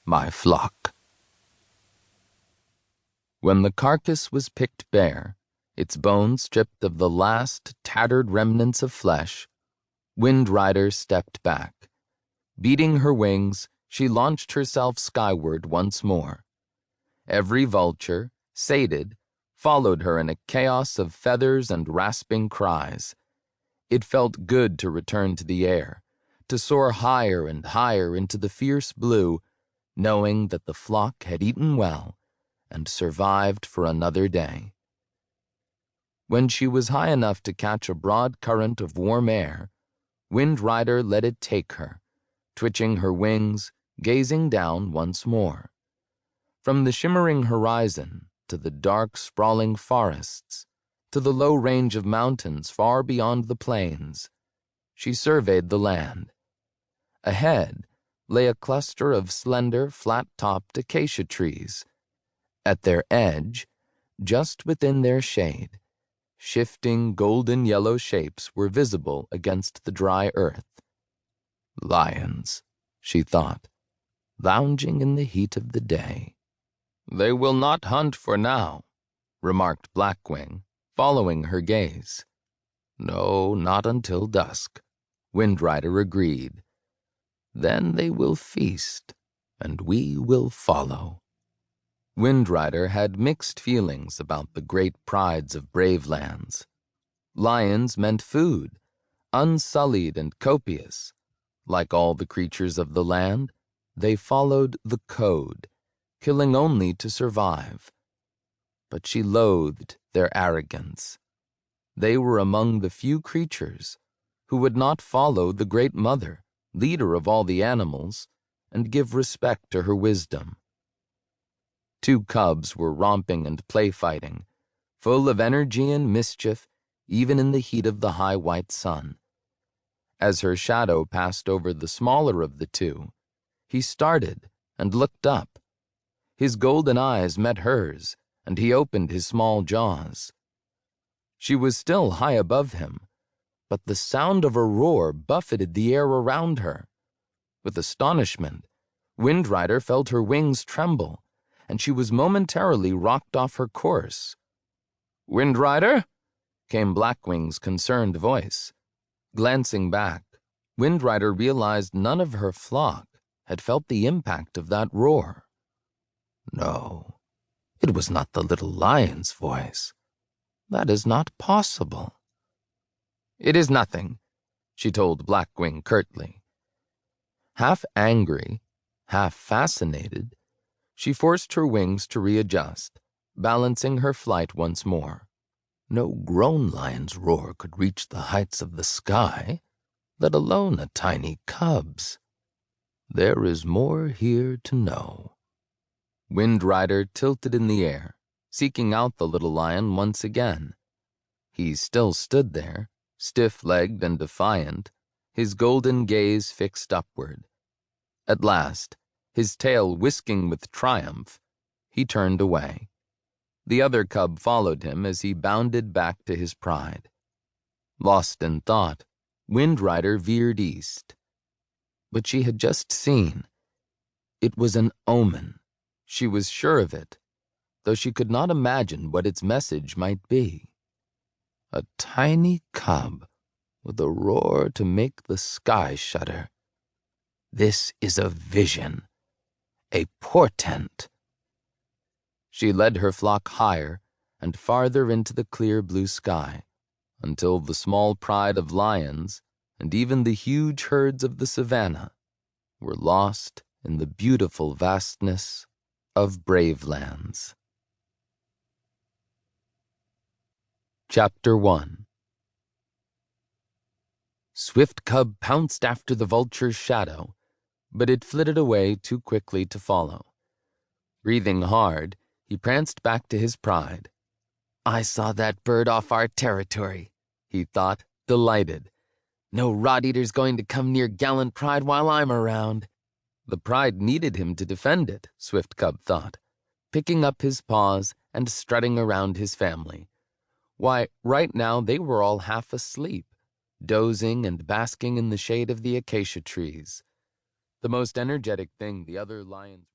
my flock." When the carcass was picked bare, its bones stripped of the last tattered remnants of flesh, Wind Rider stepped back. Beating her wings, she launched herself skyward once more. Every vulture, sated, followed her in a chaos of feathers and rasping cries. It felt good to return to the air, to soar higher and higher into the fierce blue, knowing that the flock had eaten well and survived for another day. When she was high enough to catch a broad current of warm air, Wind Rider let it take her, twitching her wings, gazing down once more. From the shimmering horizon to the dark, sprawling forests, to the low range of mountains far beyond the plains, she surveyed the land. Ahead lay a cluster of slender, flat-topped acacia trees. At their edge, just within their shade, shifting golden-yellow shapes were visible against the dry earth. Lions, she thought, lounging in the heat of the day. "They will not hunt for now," remarked Blackwing, following her gaze. "No, not until dusk," Wind Rider agreed. "Then they will feast, and we will follow." Wind Rider had mixed feelings about the great prides of Bravelands. Lions meant food, unsullied and copious. Like all the creatures of the land, they followed the code, killing only to survive. But she loathed their arrogance. They were among the few creatures who would not follow the Great Mother, leader of all the animals, and give respect to her wisdom. Two cubs were romping and play-fighting, full of energy and mischief, even in the heat of the high white sun. As her shadow passed over the smaller of the two, he started and looked up. His golden eyes met hers, and he opened his small jaws. She was still high above him, but the sound of a roar buffeted the air around her. With astonishment, Wind Rider felt her wings tremble, and she was momentarily rocked off her course. "Wind Rider?" came Blackwing's concerned voice. Glancing back, Wind Rider realized none of her flock had felt the impact of that roar. No, it was not the little lion's voice. That is not possible. "It is nothing," she told Blackwing curtly. Half angry, half fascinated, she forced her wings to readjust, balancing her flight once more. No grown lion's roar could reach the heights of the sky, let alone a tiny cub's. There is more here to know. Wind Rider tilted in the air, seeking out the little lion once again. He still stood there, stiff-legged and defiant, his golden gaze fixed upward. At last, his tail whisking with triumph, he turned away. The other cub followed him as he bounded back to his pride. Lost in thought, Wind Rider veered east. But she had just seen. It was an omen. She was sure of it, though she could not imagine what its message might be. A tiny cub with a roar to make the sky shudder. This is a vision, a portent. She led her flock higher and farther into the clear blue sky, until the small pride of lions and even the huge herds of the savannah were lost in the beautiful vastness of Bravelands. Chapter 1. Swift Cub pounced after the vulture's shadow, but it flitted away too quickly to follow. Breathing hard, he pranced back to his pride. "I saw that bird off our territory," he thought, delighted. "No rot-eater's going to come near gallant pride while I'm around." The pride needed him to defend it, Swift Cub thought, picking up his paws and strutting around his family. Why, right now they were all half asleep, dozing and basking in the shade of the acacia trees. The most energetic thing the other lions